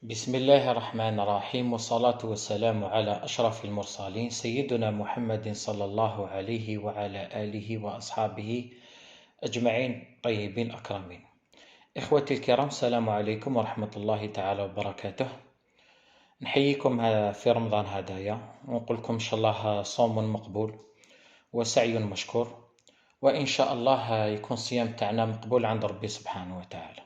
بسم الله الرحمن الرحيم والصلاة والسلام على أشرف المرسلين سيدنا محمد صلى الله عليه وعلى آله وأصحابه أجمعين طيبين أكرمين. إخوتي الكرام، السلام عليكم ورحمة الله تعالى وبركاته. نحييكم في رمضان هدايا ونقول لكم إن شاء الله صوم مقبول وسعي مشكور، وإن شاء الله يكون صيام تاعنا مقبول عند ربي سبحانه وتعالى.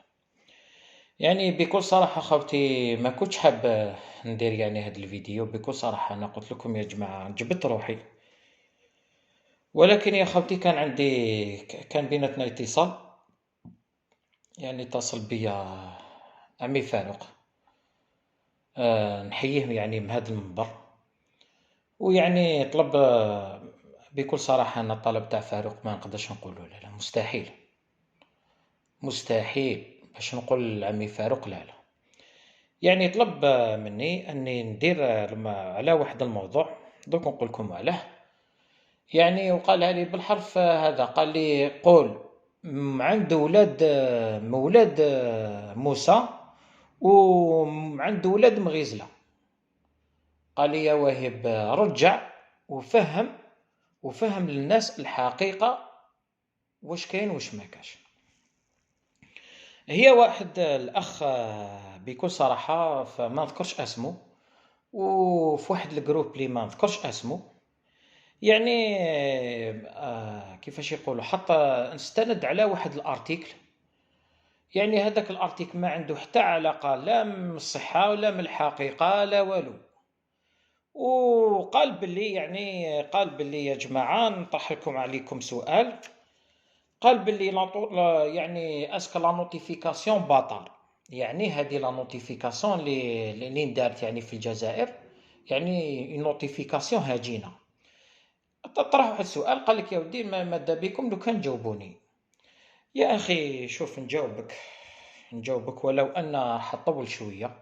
يعني بكل صراحة خوتي ما كنتش حاب ندير هذا الفيديو. بكل صراحة أنا قلت لكم يا جماعة جبت روحي، ولكن يا خوتي كان بيناتنا اتصال. اتصل بيا عمي فاروق، نحييه من هذا المنبر. طلب، بكل صراحة أنا الطلب تاع فاروق ما نقدرش نقولوا لا، مستحيل مستحيل باش نقول لعمي فاروق لا لا. طلب مني أني ندير على واحد الموضوع، دوك نقول لكم عليه. وقالها لي بالحرف هذا، قال لي قول عند ولاد موسى وعند ولاد مغيزلة. قال لي يا وهب رجع وفهم للناس الحقيقة، واش كاين واش ما كاش. هي واحد الأخ بكل صراحة فما نذكرش اسمه، وفي واحد الجروب اللي ما نذكرش اسمه، كيفاش يقولوا، حتى نستند على واحد الارتيكل. هذاك الارتيكل ما عنده حتى علاقة لا من الصحة ولا من الحقيقة لا والو. وقال باللي يا جماعة نطرح لكم عليكم سؤال. قال باللي اسك لا نوتيفيكاسيون باطار، هذه لا نوتيفيكاسيون اللي دارت في الجزائر، نوتيفيكاسيون هجينة. طرح واحد السؤال، قال لك يا ودي ماذا بكم لو كان جاوبوني. يا اخي شوف، نجاوبك ولو ان حطول شويه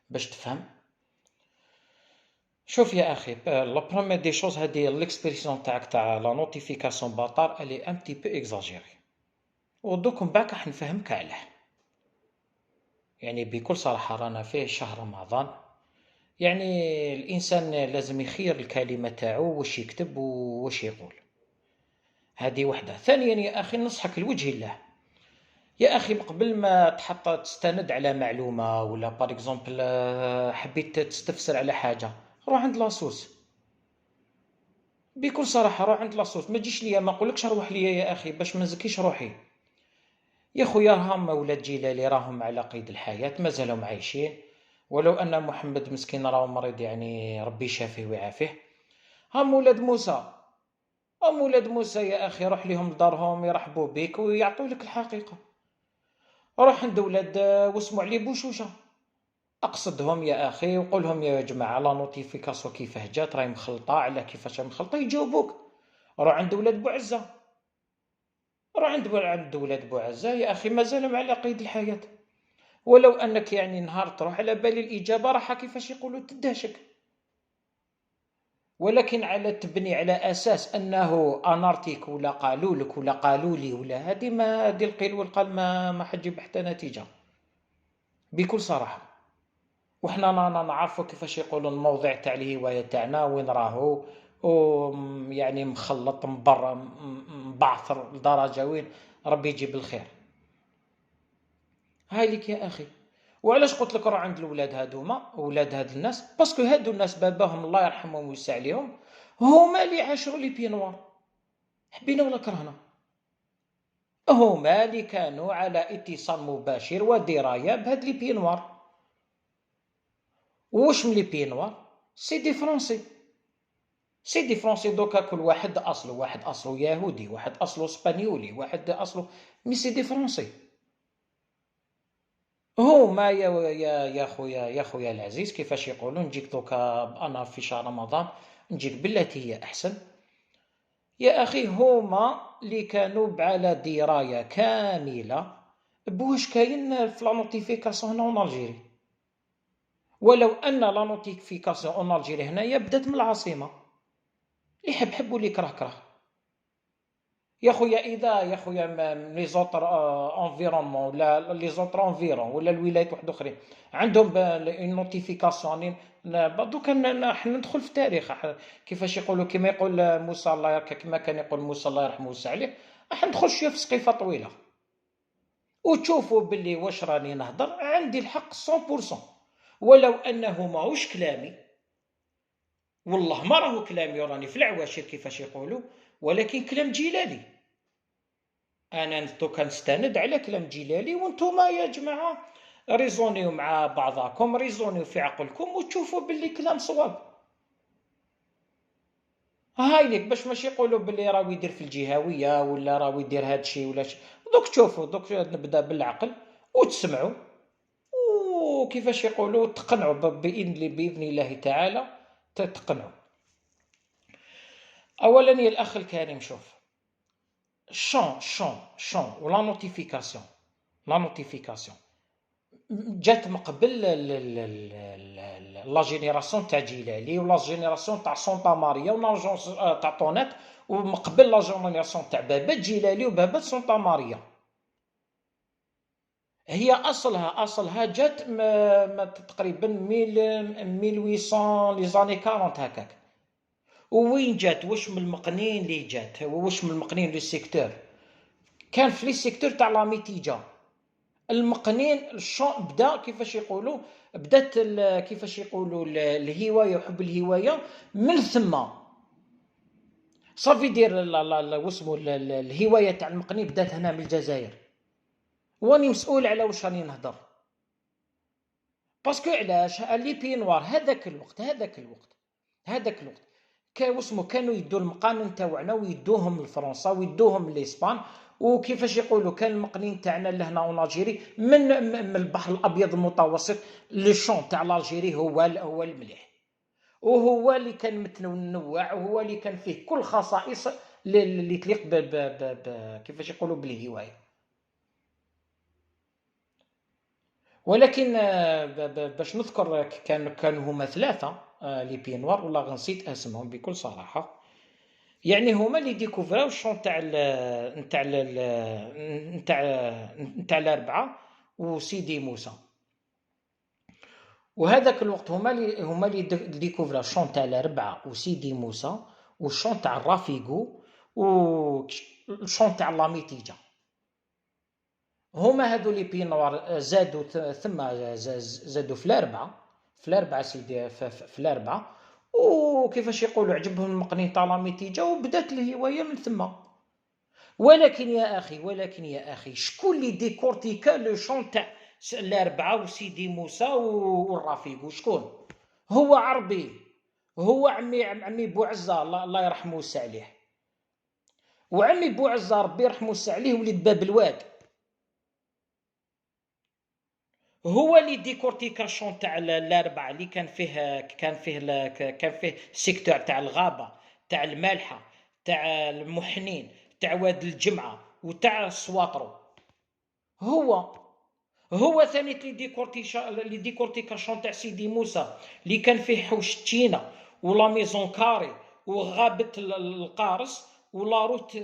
باش تفهم. شوف يا اخي، لا بروميير دي شوز، هذه ليكسبريسيون تاع لا نوتيفيكاسيون باطار الي ان بتي بو اكزاجيري، ودوك من بعد راح نفهمك علاه. بكل صراحه رانا فيه شهر رمضان، الانسان لازم يخير الكلمه تاعو واش يكتب واش يقول. هذه وحده. ثانيا يا اخي نصحك لوجه الله، يا اخي قبل ما تحط تستند على معلومه ولا بار اكزومبل حبيت تستفسر على حاجه، روح عند لاسوس. بكل صراحه روح عند لاسوس، ما تجيش ليا، ما نقولكش روح ليا يا اخي باش ما نزكيش روحي. يا خويا راهم ولاد جيلالي، راهم على قيد الحياه، مازالهم عايشين، ولو ان محمد مسكين راه مريض، ربي يشافيه ويعافيه. هم ولاد موسى يا اخي، روح لهم لدارهم يرحبوا بك ويعطوا لك الحقيقه. روح عند ولاد واسموا عليه بوشوشه، اقصدهم يا اخي وقولهم يا جماعه لا نوتيفيكاسيون كيفاه جات راهي مخلطه، على كيفاش مخلطه يجاوبوك. روح عند ولاد بوعزه، عند ولاد بوعزه يا اخي، مازالهم على قيد الحياه. ولو انك نهار تروح على بالي الاجابه راح كيفاش يقولوا تدهشك، ولكن على تبني على اساس انه انارتيك ولا قالوا لك ولا قالوا لي ولا هذه، ما هذه القيل والقال ما حتجيب حتى نتيجه بكل صراحه. وحنا نعرفوا كيفاش يقولوا الموضع تاع الهوايه تاعنا وين راهو، و مخلط مبعثر لدرجه وين ربي يجيب الخير. هاي لك يا اخي. وعلاش قلت لك روح عند الاولاد هادوما، اولاد هاد الناس، باسكو هادو الناس باباهم الله يرحمهم ويوسع عليهم هما اللي عاشروا لي بينوار، حبينا ولا كرهنا، هما اللي كانوا على اتصال مباشر ودرايه بهاد لي بينوار. واش من لي بينوار؟ سي دي فرونسي دوكا، كل واحد اصله يهودي، واحد اصله اسبانيولي، واحد اصله، مي سي دي فرونسي. هما يا خويا العزيز، كيفاش يقولون، نجيك دوكا انا في شهر رمضان نجيك بالتي هي احسن. يا اخي هما اللي كانوا على درايه كامله بواش كاين في لا نوتيفيكاسيون اون الجيري، ولو ان لا نوتيفيكاسيون اون الجيري هنايا بدات من العاصمه. اللي يحب حب واللي يكره كره. يا خويا لي زوتر انفيرونمون ولا لي زوتر انفيرون ولا الولايات واحد اخرين عندهم اون نوتيفيكاسيون. دوكا حنا ندخل في التاريخ. كيفاش يقولوا، كما يقول موسى الله كما كان يقول موسى الله يرحمه ويوسع عليه، راح ندخل شويه في سقيفه طويله وتشوفوا باللي واش راني نهضر عندي الحق 100%، ولو انه ماهوش كلامي، والله ما راهو كلامي وراني في العواشر كيفاش يقولوا، ولكن كلام جلالي. انا دوكا نستند على كلام جلالي، وانتم يا جماعه ريزونيو مع بعضكم، ريزونيو في عقلكم وتشوفوا باللي كلام صواب. هاي ليك باش ماشي يقولوا باللي راهو يدير في الجهويه ولا راهو يدير هذا الشيء ولا دوك تشوفوا، دوك نبدا بالعقل وتسمعوا وكيفاش يقولوا تقنعوا باذن الله تعالى تقنعوا. اولا يا الاخ الكريم، شوف شون ولا نوتيفيكاسيون. لا نوتيفيكاسيون جات من قبل لا جينيراسيون تاع جيلالي ولا جينيراسيون تاع سونطا ماريا ولا تاع طونيت، ومن قبل لا جينيراسيون تاع بابا جيلالي وبابا سونطا ماريا. هي اصلها جات تقريبا 1800 لي زاني 40 هكاك. وين جات؟ واش من المقنين اللي جات؟ واش من المقنين لي سيكتور؟ كان في لي سيكتور تاع لا ميتيجا المقنين الشون بدا كيفاش يقولوا، بدات كيفاش يقولوا الهوايه وحب الهوايه من ثم صافي دير واسمو الهوايه تاع المقنين بدات هنا من الجزائر. واني مسؤول على واش راني نهضر، باسكو علاش لي بي نوار هذاك الوقت واسمو كانوا يدوا المقانن تاعنا ويدوهم لفرنسا ويدوهم لاسبان. وكيفاش يقولوا كان المقنين تاعنا لهنا ونالجيري من البحر الابيض المتوسط. لو شون تاع الجيري هو المليح، وهو اللي كان متنوع، وهو اللي كان فيه كل خصائص اللي تليق كيفاش يقولوا بالهوايه. ولكن باش نذكر كانوا هما ثلاثه لي بينوار ولا غنسيت اسمهم بكل صراحه. يعني هما اللي ديكوفراو الشون تاع نتاع الاربعه وسيدي موسى. وهذاك الوقت هما اللي ديكوفراو الشون تاع الاربعه وسيدي موسى والشون تاع الرافيغو والشون تاع لاميتيجا. هما هادو لي بينوار زادوا ثم زادوا في الاربعه سيدي في الاربعه. وكيفاش يقولوا عجبهم المقنين تاع لاميتيجا وبدات الهوايه من ثم. ولكن يا اخي شكون اللي ديكورتيكا لو شون تاع الاربعه وسيدي موسى والرفيق؟ شكون؟ هو عربي، هو عمي بوعزه الله يرحمه ويوسع عليه. وعمي بوعزه ربي يرحمه ويوسع عليه وليد باب الواد، هو اللي ديكورتيكا شون تاع الاربعه اللي كان فيه سيكتور تاع الغابه تاع المالحه تاع المحنين تاع واد الجمعه وتاع السواطرو. هو ثاني اللي ديكورتيكا شون تاع سيدي موسى اللي كان فيه حوش تشينا ولا ميزون كاري وغابه القارص ولا روت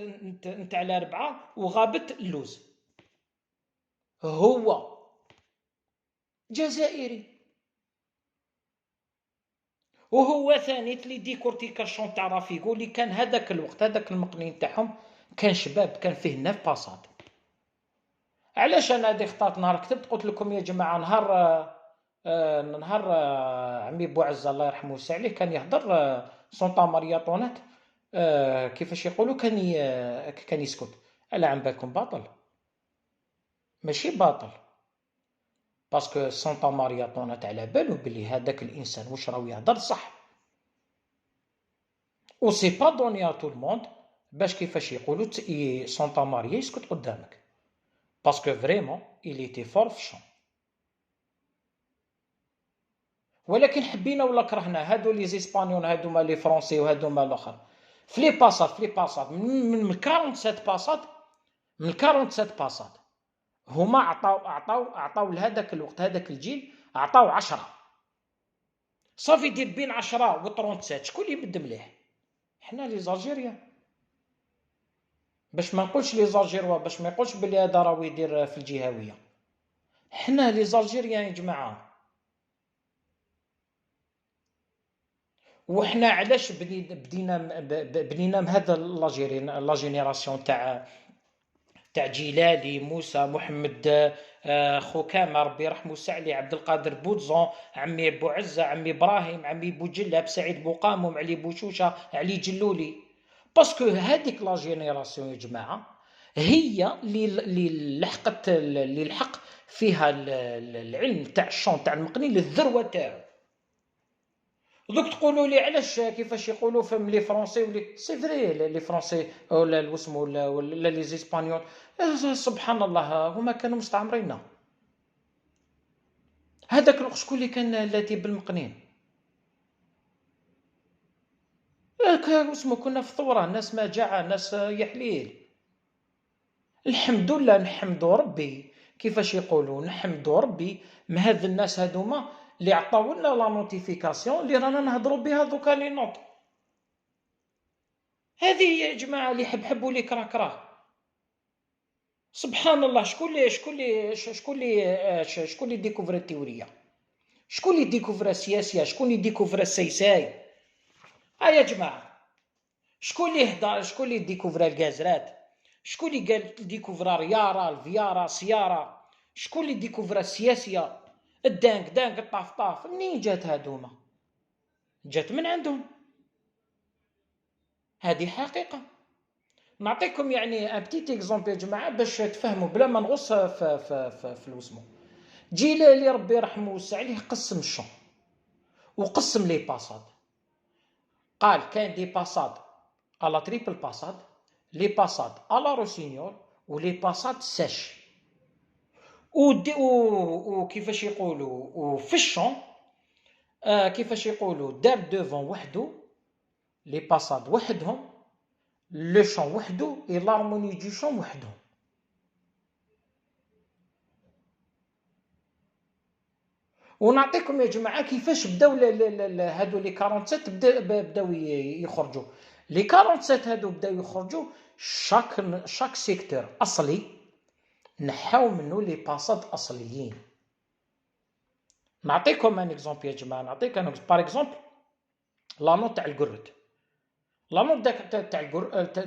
نتاع الاربعه وغابه اللوز. هو جزائري. وهو ثاني اللي ديكورتيكا شون تاع رافيغو اللي كان هذاك الوقت هذاك المقنين تاعهم كان شباب، كان فيه 9 باصات. علاش انا هذه اخترت نهار كتبت قلت لكم يا جماعه نهار عمي بوعزه الله يرحمه ويوسع عليه كان يهضر سونطا ماريا طونات كيفاش يقولوا كان يسكت. على عم بالكم باطل؟ ماشي باطل، باسكو سونطا ماريا طونات على بالو بلي هذاك الانسان واش راهو يهضر صح. و سي با دوني ا تو الموند باش كيفاش يقولوا سونطا ماريا يسكت قدامك، باسكو فريمون il était fort في الشون. ولكن حبينا ولا كرهنا هادو لي زيسبانيول هادو ما لي فرونسي وهادو ما الاخر في لي باسات من 47 باصات من 47 باصات هما عطاو لهذاك الوقت هذاك الجيل عطاو 10 صافي. دير بين 10 و 37 شكون اللي بدا مليح؟ حنا لي زالجيريان. باش ما نقولش لي زالجيروا، باش ما يقولش بلي هذا راهو يدير في الجهويه. حنا لي زالجيريان يا جماعه، وحنا علاش بدينا بهذا لا جينيراسيون تاع جيلالي، موسى، محمد، خوكامه ربي يرحمه، سعلي، عبد القادر بوتزون، عمي بوعزه، عمي ابراهيم، عمي بوجلاب، سعيد بوقامم، علي بوشوشه، علي جلولي. باسكو هذيك لا جينيراسيون يا جماعه هي اللي لحقت، اللي لحق فيها العلم تاع الشون تاع المقني للذروه تاعو. دوك تقولوا لي علاش كيفاش يقولوا فهم لي فرونسي ولي سي فري لي فرونسي ولا واسمو ولا لي زيسبانيول. سبحان الله هما كانوا مستعمرينا. هذاك الوقت شكون اللي كان الذي بالمقنين؟ اسمه كنا في ثوره، ناس مجاعه، ناس يحليل. الحمد لله، نحمد ربي. كيفاش يقولوا نحمد ربي من هذ الناس هذوما اللي عطاونا لا نوتيفيكاسيون اللي رانا نهضروا بها دوكا لي نوط. هذه يا جماعه اللي حب واللي كره. سبحان الله. شكون اللي ديكوفر التيوريه؟ شكون اللي ديكوفر السياسيه؟ شكون اللي ديكوفر السيساي؟ يا جماعه، شكون اللي هضر؟ شكون اللي ديكوفر الغازرات؟ شكون اللي قال ديكوفر رياره الفياره سياره؟ شكون اللي ديكوفر السياسيه؟ الدانك الطاف منين جات هادوما؟ جات من عندهم. هذه حقيقه. نعطيكم يعني بتيت اكزومبل يا جماعه باش تفهموا بلا ما نغص في الوسمو. جيلالي ربي يرحمه ويوسع عليه قسم الشون وقسم لي باساد. قال كاين دي باساد على تريبل باساد، لي باساد على روسينيول، ولي باساد سيش. وكيفاش يقولوا وفي الشون كيفاش يقولوا دار دوفون وحده، لي باساد وحدهم، لو شون وحده، اي لارموني دو شون وحدهم. ونعطيكم يا جماعه كيفاش بداو هادو لي 47 بداو يخرجوا. لي 47 هادو بداو يخرجوا. شاك سيكتور اصلي نحاو منه لي باساد اصليين. نعطيكم ان اكزومبل يا جماعه، نعطيك انا بار اكزومبل لا نوت تاع القرد. لا نوت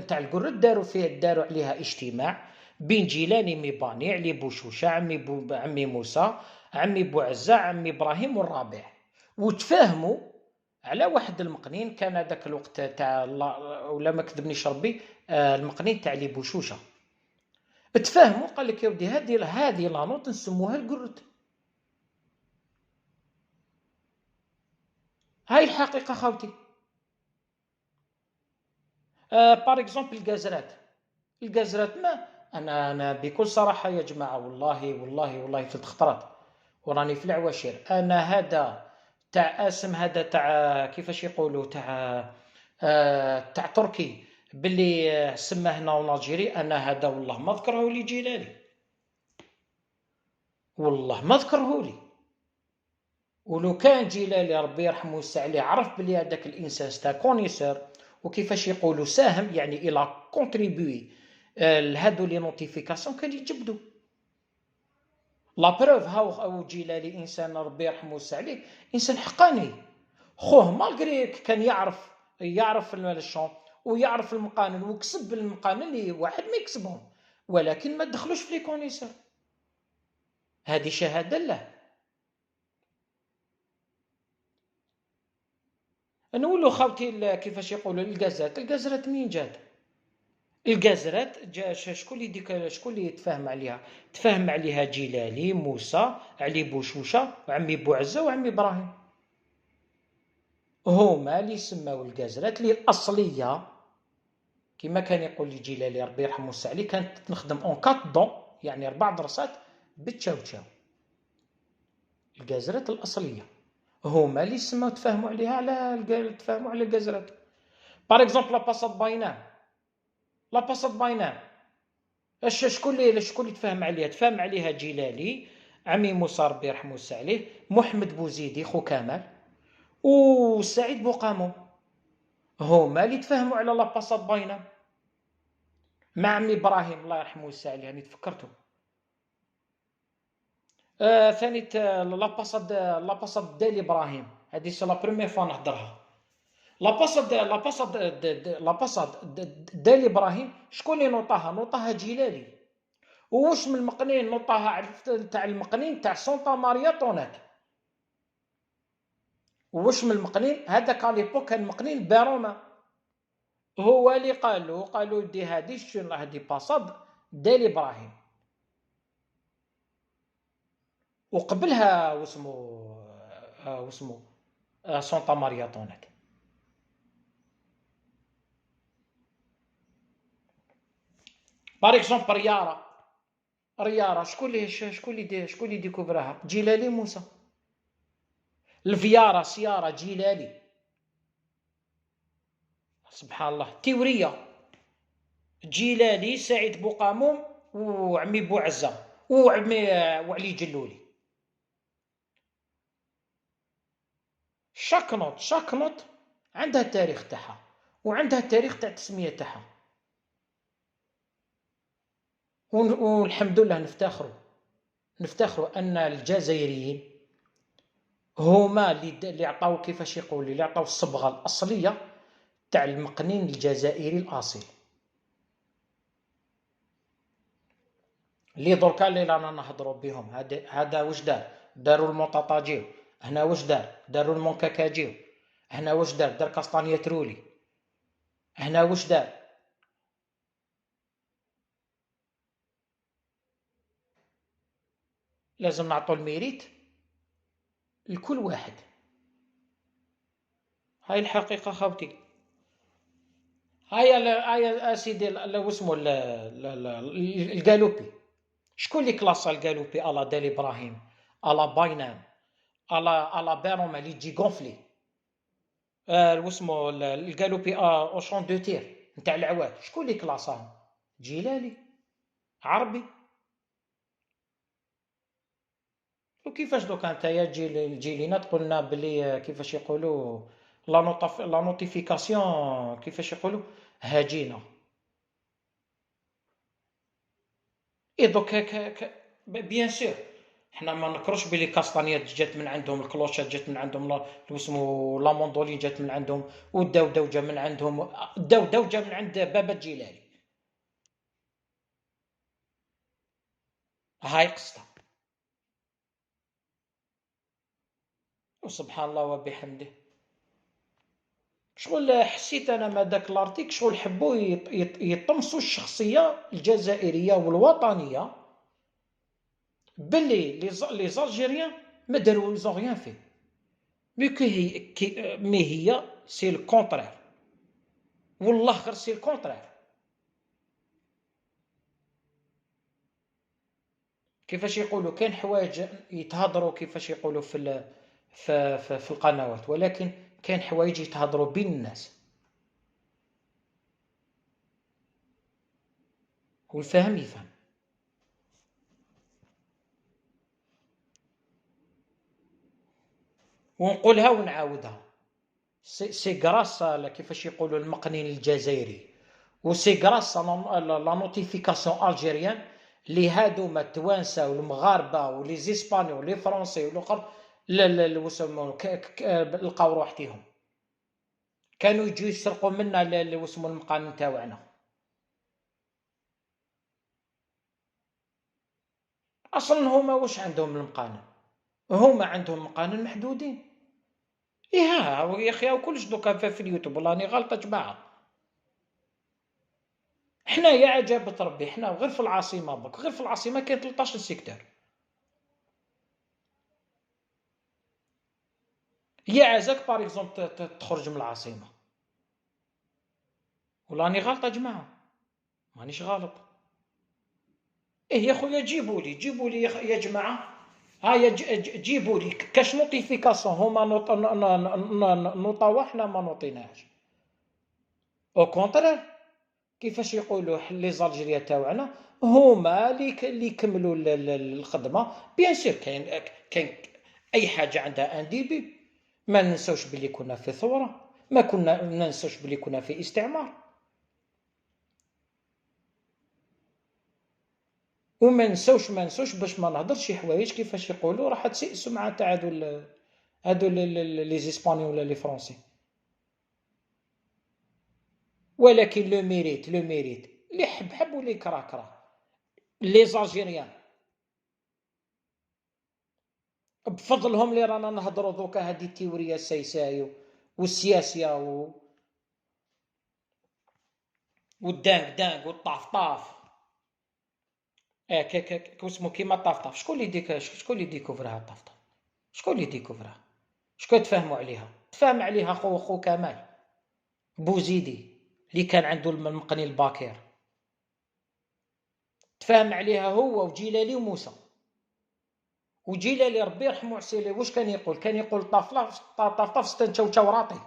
تاع القرد داروا عليها اجتماع بين جيلاني ميباني، علي بوشوشه، عمي موسى، عمي بوعزه، عمي ابراهيم والرابع، وتفاهموا على واحد المقنين. كان هذاك الوقت تاع ولا ما كذبنيش ربي المقنين تاع علي بوشوشه. تفاهموا قال لك يا ودي هذه لا نوت نسموها القرد. هاي الحقيقه خاوتي. بار اكزومبل الغازرات ما انا بكل صراحه يا جماعه، والله 3 خطرات وراني في العواشر. انا هذا تاع اسم، هذا تاع كيفاش يقولوا تاع تركي باللي سماه هنا ونالجيري، انا هذا والله ما ذكره لي جيلالي، والله ما ذكره لي. ولو كان جيلالي ربي يرحمه ويوسع عليه عرف بلي هذاك الانسان ستا كونيسور وكيفاش يقولوا ساهم، يعني الى كونتريبيي لهادو لي نوتيفيكاسيون، كان يجبدوا لا بروف. هاو جيلالي انسان ربي يرحمه ويوسع عليه، انسان حقاني. خوه مالغري كان يعرف الشون ويعرف المقانن وكسب المقانن اللي واحد ما يكسبهم، ولكن ما تدخلوش في لي كونيسور. هذه شهاده له. نقولوا خاوتي كيفاش يقولوا الغازرات منين جات؟ الغازرات جا شكون اللي يتفاهم عليها؟ تفاهم عليها جيلالي، موسى، علي بوشوشه، وعمي بوعزه، وعمي ابراهيم. هما اللي سماو الغازرات اللي الاصليه كما كان يقول لي جيلالي ربي يرحمه ويوسع عليه، كانت تخدم اون 4 دون، يعني 4 ضرسات بالتشاو تشاو. الغازرات الاصليه هما اللي سماو تفاهموا على الغازرات. بار اكزومبل لا باسات باينان شكون اللي تفاهم عليها؟ تفاهم عليها جيلالي، عمي موسى ربي يرحمه ويوسع عليه، محمد بوزيدي خو كمال، وسعيد بوقامو. هما اللي تفاهموا على لا باسات باينان. مع عمي ابراهيم الله يرحمه ويسع عليه، راني تفكرته. ثاني لاباساد ديال ابراهيم، هذه سي لا بروميير فوا نهضرها. لاباساد ديال ابراهيم، شكون اللي نوطاها جيلالي. وواش من المقنين نوطاها، عرفت تاع المقنين تاع سونطا ماريا طونات. وواش من المقنين هذاك ليبوك كان مقنين باروما، هو اللي قالوا دي هذه باساد ديال ابراهيم. وقبلها واسمو سونطا ماريا طونات. بار اكزومبل رياره شكون اللي ديكوفراها؟ جيلالي موسى. الفياره سياره جيلالي. سبحان الله. تيوريه جيلالي، سعيد بوقاموم، وعمي بوعزه، وعلي جلولي. شاك نوت عندها التاريخ تاعها، وعندها التاريخ تاع التسميه تاعها. والحمد لله نفتخروا ان الجزائريين هما اللي عطاو، كيفاش يقولوا، اللي عطاو الصبغه الاصليه تاع المقنين الجزائري الاصيل. اللي دركا اللي رانا نهضروا بهم هذا واش داروا المطاطاجيو. هنا واش داروا المونكاكاجيو. هنا واش دار كاستانيا ترولي. هنا واش دار. لازم نعطوا الميريت لكل واحد. هاي الحقيقه خاوتي. هيا سيدي واسمو القالوبي. شكون اللي كلاصا القالوبي؟ الا دال ابراهيم، الا باينام، الا باروما اللي تجي غونفلي. واسمو القالوبي او شون دو تير نتاع العواد. شكون اللي كلاصاهم؟ جيلالي عربي. وكيفاش دوكا نتايا تجي لينا تقول لنا بلي كيفاش يقولوا لا نوتيفيكاسيون، كيفاش يقولوا هاجينا. اي دوك بيان سور حنا ما نكروش بلي كاستانيات جات من عندهم، الكلوشات جات من عندهم، اسمو لا موندولين جات من عندهم، والدودو جا من عندهم، الدودو جا من عند بابا الجيلاني. هاي قصته. وسبحان الله وبحمده. شغل حسيت انا ما داك لارتيك شغل حبوا يطمسوا الشخصيه الجزائريه والوطنيه بلي لي زالجيريان ما داروا لي زون ريان في. مي هي سي الكونترير، والله غير سي الكونترير. كيفاش يقولوا كاين حوايج يتهضروا كيفاش يقولوا في القنوات، ولكن كاين حوايج يتهضروا بين الناس، والفهم يفهم. ونقولها ونعاودها، سي غراس كيفاش يقولوا المقنين الجزائري، وسي غراس لا نوتيفيكاسيون الجيريان اللي هادوما التوانسه والمغاربه ولي زيسبانيول ولي فرونسي والاخر لقاو روحتهم كانوا يجوا يسرقوا منا اللي وسموا المقانن تاوعنا. اصلا هما واش عندهم المقانن؟ هما عندهم مقانن محدودين. ايه يا اخي وكلش دوكا في اليوتيوب، والله راني غلطه جماعه. حنا يا عجبت ربي، حنا غير في العاصمه برك، غير في العاصمه كاين 13 سيكتور. يا عزاك باغ اكزومبل تخرج من العاصمه، والله راني غلطه جماعه، مانيش غلط. ايه يا خويا جيبوا لي يا جماعه، ها جيبوا لي كاش نوتيفيكاسيون هما نوطاو حنا ما نوطيناش. او كونترير كيفاش يقولوا لي زالجيريا تاوعنا هما اللي يكملوا الخدمه. بيان سور كاين اي حاجه عندها ان ديبي. ما ننسوش بلي كنا في ثوره، ما ننسوش بلي كنا في استعمار. وما نساوش باش ما نهضرش شي حوايج كيفاش يقولوا راح تسئسوا مع تاع هادو لي زيسبانيول ولا لي فرونسي. ولكن لو ميريت اللي حب واللي كره لي زالجيريان بفضلهم اللي رانا نهضروا دوكا هذه التيوريه السيسايو والسياسيه والدانك والطاف اسمو كيما طاف شكون اللي ديكوفرها الطاف شكون اللي ديكوفرها شكون تفاهموا عليها تفاهم عليها خو كمال بوزيدي اللي كان عنده المقني الباكير تفاهم عليها هو وجيلالي وموسى وجيلالي ربي يرحمه عسيلي واش كان يقول طاف ستنشاو راطي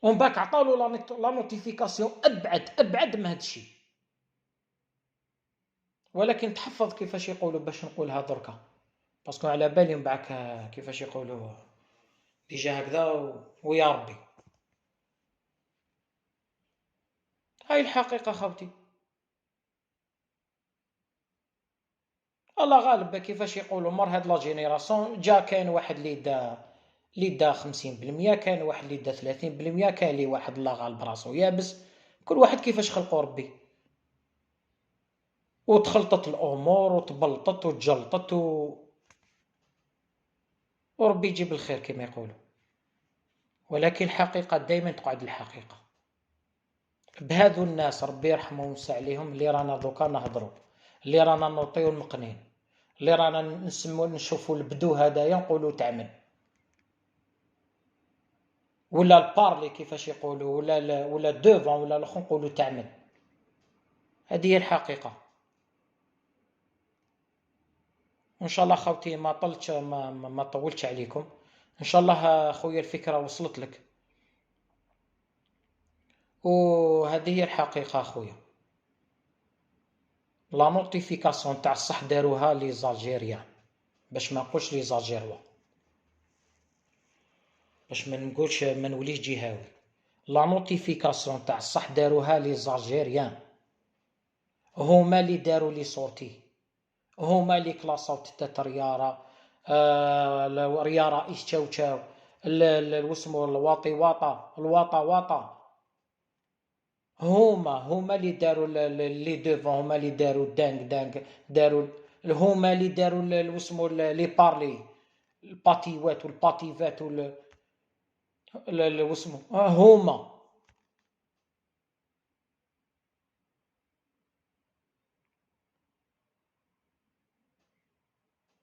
ومن باك عطاولو لا نوتيفيكاسيون ابعد من هادشي. ولكن تحفظ كيفاش يقولوا باش نقولها دركا باسكو على بالي من بعك كيفاش يقولوا ديجا هكذا ويا ربي. هاي الحقيقه خوتي الله غالب. كيفاش يقولوا مر هاد لا جينيراسيون جا كاين واحد اللي دا 50%، كاين واحد اللي دا 30%، كاين اللي واحد الله غالب راسو يابس. كل واحد كيفاش خلقو ربي وتخلطت الامور وتبلطت وتجلطت وربي يجيب الخير كما يقولوا. ولكن الحقيقه دائما تقعد الحقيقه بهذو الناس ربي يرحمهم ويوسع عليهم اللي رانا دوكا نهضروا اللي رانا نوطيو المقنين اللي رانا نشوفوا البدو هدايا نقولوا تعمل ولا البارلي كيفاش يقولوا ولا دوفون ولا الاخر نقولوا تعمل. هذه هي الحقيقه. ان شاء الله خوتي ما طلتش ما طولتش عليكم. ان شاء الله خويا الفكره وصلت لك وهذه هي الحقيقه خويا. لا نوتيفيكاسيون تاع الصح داروها لي زالجيريان باش ما نقولش لي زالجيروا باش ما نقولش ما نوليش جهاوي. لا نوتيفيكاسيون تاع الصح داروها لي زالجيريان هما اللي داروا لي صوتي هما اللي كلاصاو تتا رياره رياره تشاو واسمو الواطا هما اللي داروا لي دوفون هما اللي داروا دانك داروا هما اللي داروا واسمو لي بارلي الباتيوات والباتيفات واسمو هما.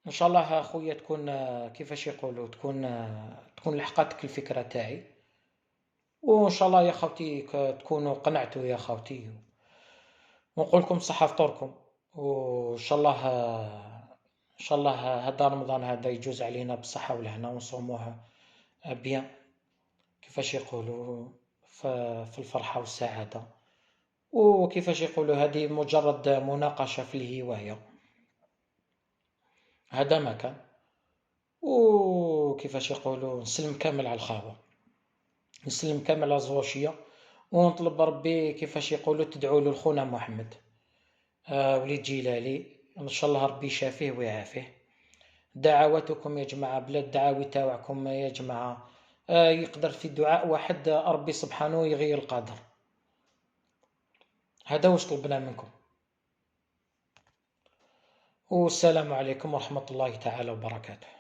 ان شاء الله خويا تكون كيفاش يقولوا تكون لحقتك الفكره تاعي وان شاء الله يا خوتي تكونوا قنعتوا يا خوتي ونقول لكم صحه فطوركم. وان شاء الله هذا رمضان هذا يجوز علينا بالصحه والهنا ونصوموه بيان كيفاش يقولوا في الفرحه والسعاده. وكيفاش يقولوا هذه مجرد مناقشه في الهوايه هذا ما كان. وكيفاش يقولوا نسلم كامل على الخاوه نسلم كامل على الزواشيه ونطلب ربي كيفاش يقولوا تدعوا له لخونا محمد وليد جيلالي ان شاء الله ربي يشافيه ويعافيه. دعواتكم يا جماعه بلا الدعاوي تاعكم يا جماعه يقدر في دعاء واحد ربي سبحانه يغير القدر. هذا واش طلبنا منكم. والسلام عليكم ورحمه الله تعالى وبركاته.